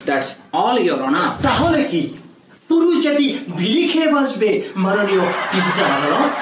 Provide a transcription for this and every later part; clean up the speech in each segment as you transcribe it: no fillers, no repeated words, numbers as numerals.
That's all your honour. তাহলে কি পুরুষ জাতি বিড়ি খেয়ে বাঁচবে মাননীয় ডিজিটাল আদালত?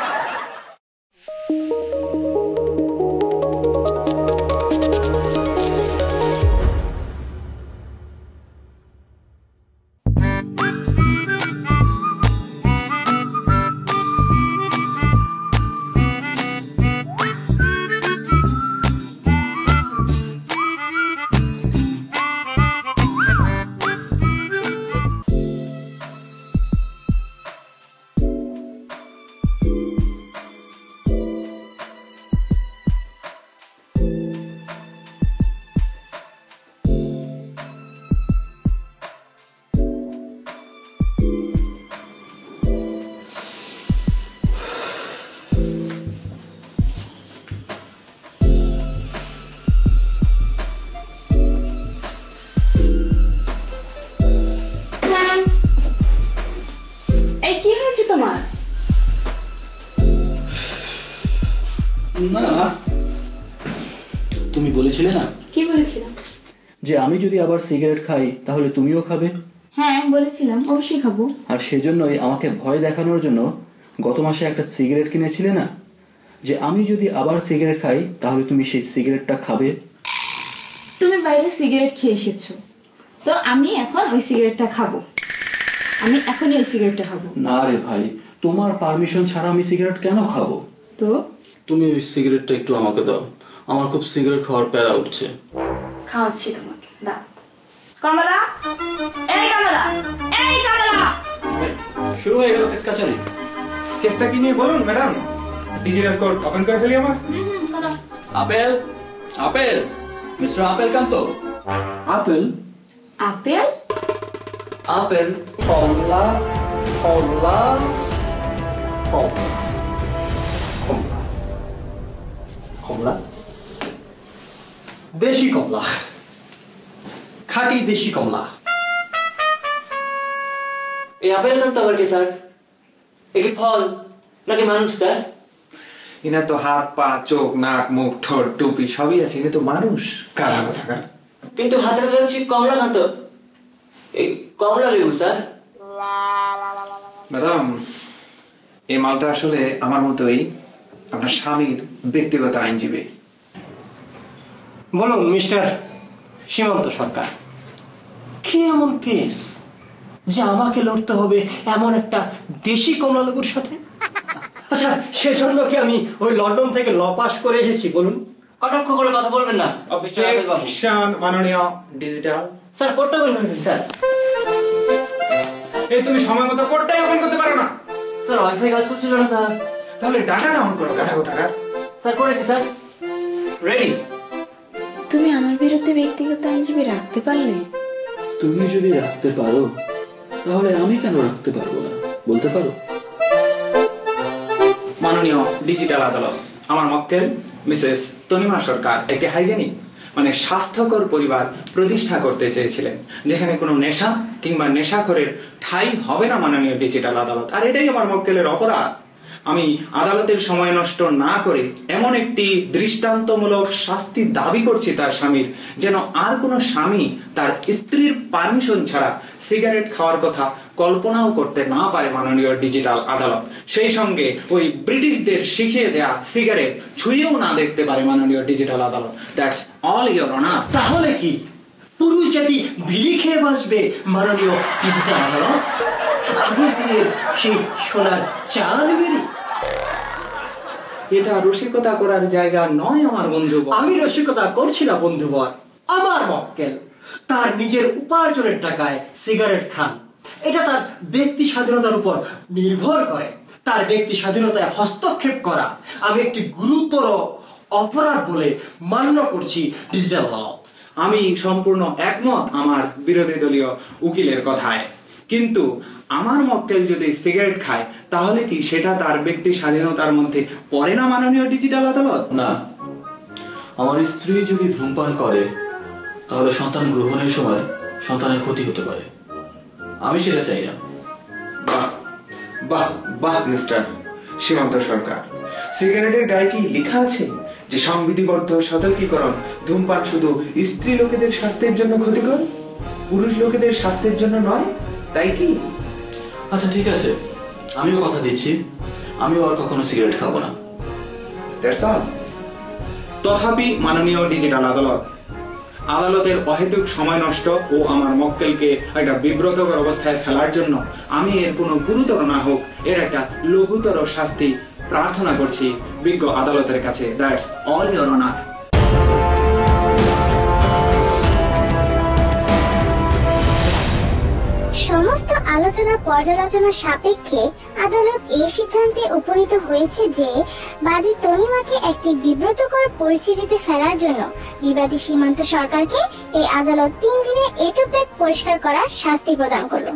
তুমি বলেছিলে না? কি বলেছিলাম? যে আমি যদি আবার সিগারেট খাই তাহলে তুমিও খাবে। হ্যাঁ বলেছিলাম, অবশ্যই খাবো। আর সেজন্যই আমাকে ভয় দেখানোর জন্য গত মাসে একটা সিগারেট কিনেছিলে না, যে আমি যদি আবার সিগারেট খাই তাহলে তুমি সেই সিগারেটটা খাবে। তুমি বাইরে সিগারেট খেয়ে এসেছো, তো আমি এখন ওই সিগারেটটা খাবো। আমি এখনই ওই সিগারেটটা খাবো। না রে ভাই, তোমার পারমিশন ছাড়া আমি সিগারেট কেন খাবো? তো তুমি ওই সিগারেটটা একটু আমাকে দাও, আমার খুব সিগারেট খাওয়ার প্যারা উঠছে। খাওয়াচ্ছি তোমাকে, দাও। কমলা, এই কমলা, এই কমলা। শুরু হয়ে গেল কেস কাছারি। কেসটা কি নিয়ে বলুন ম্যাডাম, ডিজিটাল কোড ওপেন করে ফেলি আমার। আপেল, আপেল, মিস্টার আপেল কান্ত। আপেল, আপেল, আপেল, কমলা কমলা কমলা কমলা কমলা, দেশি কমলা, খাঁটি দেশি কমলা। এই আপেল কান্ত আবার কি স্যার? এ কি ফল নাকি মানুষ স্যার? ইনা তো হাত পা চোখ নাক মুখ ঠোঁট টুপি সবই আছে, এটা তো মানুষ। কারা কোথাকার। কিন্তু হাতে হাতে হচ্ছে কমলা কান্ত, এই কমলা লেবু স্যার। ম্যাডাম, এই মালটা আসলে আমার মতোই আপনার স্বামীর ব্যক্তিগত আইনজীবী। বলুন মিস্টার সীমান্ত সরকার, কি এমন কেস যে আমাকে লড়তে হবে এমন একটা দেশি কমলা লেবুর সাথে? আচ্ছা, সেজন্য কি আমি ওই লন্ডন থেকে ল পাস করে এসেছি? বলুন। কটাক্ষ করে কথা বলবেন না মাননীয় ডিজিটাল স্যার। কোডটা বলবেন স্যার। এই তুমি সময় মতো কোডটাই ওপেন করতে পারো না স্যার? ওয়াইফাই কাজ করছিল না স্যার। তাহলে ডাটাটা অন করো। গাধা কোথাকার। স্যার করেছি স্যার, রেডি। তুমি আমার বিরুদ্ধে ব্যক্তিগত আইনজীবী রাখতে পারলে? তুমি যদি রাখতে পারো তাহলে আমি কেন রাখতে পারবো না, বলতে পারো? মাননীয় ডিজিটাল আদালত, আমার মক্কেল মিসেস তনিমা সরকার একটি হাইজেনিক মানে স্বাস্থ্যকর পরিবার প্রতিষ্ঠা করতে চেয়েছিলেন, যেখানে কোনো নেশা কিংবা নেশাখোরের ঠাঁই হবে না। মাননীয় ডিজিটাল আদালত, আর এটাই আমার মক্কেলের অপরাধ। আমি আদালতের সময় নষ্ট না করে এমন একটি দৃষ্টান্তমূলক শাস্তি দাবি করছি তার স্বামীর, যেন আর কোনো স্বামী তার স্ত্রীর পারমিশন ছাড়া সিগারেট খাওয়ার কথা কল্পনাও করতে না পারে। মাননীয় ডিজিটাল আদালত, সেই সঙ্গে ওই ব্রিটিশদের শিখিয়ে দেয়া সিগারেট ছুঁয়েও না দেখতে পারে। মাননীয় ডিজিটাল আদালত, দ্যাটস অল ইওর অনার। তাহলে কি পুরুষ জাতি বিড়ি খেয়ে বাঁচবে মাননীয় ডিজিটাল আদালত? আগের দিনের সেই সোনার চাল বেরি? এটা রসিকতা করার জায়গা নয় আমার বন্ধু। আমি রসিকতা করছি না বন্ধুবর। আমার মক্কেল তার নিজের উপার্জনের টাকায় সিগারেট খান, এটা তার ব্যক্তি স্বাধীনতার উপর নির্ভর করে। তার ব্যক্তি স্বাধীনতায় হস্তক্ষেপ করা আমি একটি গুরুতর অপরাধ বলে মান্য করছি ডিজিটাল ল। আমি সম্পূর্ণ একমত আমার বিরোধী দলীয় উকিলের কথায়, কিন্তু আমার মক্কেল যদি সিগারেট খায় তাহলে কি সেটা তার ব্যক্তি স্বাধীনতার মধ্যে পড়ে না? মাননীয় ডিজিটাল আদালত, না। আমার স্ত্রী যদি ধূমপান করে তাহলে সন্তান গ্রহণের সময় সন্তানের ক্ষতি হতে পারে, আমি সেটা চাই না। বাহ বাহ বাহ মিস্টার সীমান্ত সরকার, সিগারেটের গায়ে কি লেখা আছে যে সংবিধিবদ্ধ সতর্কীকরণ ধূমপান শুধু স্ত্রী লোকেদের স্বাস্থ্যের জন্য ক্ষতিকর? পুরুষ লোকেদের স্বাস্থ্যের জন্য নয়, তাই কি? আচ্ছা ঠিক আছে, আমিও কথা দিচ্ছি, আমিও আর কখনো সিগারেট খাবো না। That's all. তথাপি মাননীয় ডিজিটাল আদালতের অহেতুক সময় নষ্ট ও আমার মক্কেলকে একটা বিব্রতকর অবস্থায় ফেলার জন্য আমি এর কোনো গুরুতর না হোক এর একটা লঘুতর শাস্তি প্রার্থনা করছি বিজ্ঞ আদালতের কাছে। That's all your honour. সমস্ত আলোচনা পর্যালোচনা সাপেক্ষে আদালত এই সিদ্ধান্তে উপনীত হয়েছে যে বাদী তনিমাকে একটি বিব্রতকর পরিস্থিতিতে ফেলার জন্য বিবাদী সীমান্ত সরকারকে এই আদালত 3 দিনে A to Z পরিষ্কার করার শাস্তি প্রদান করল।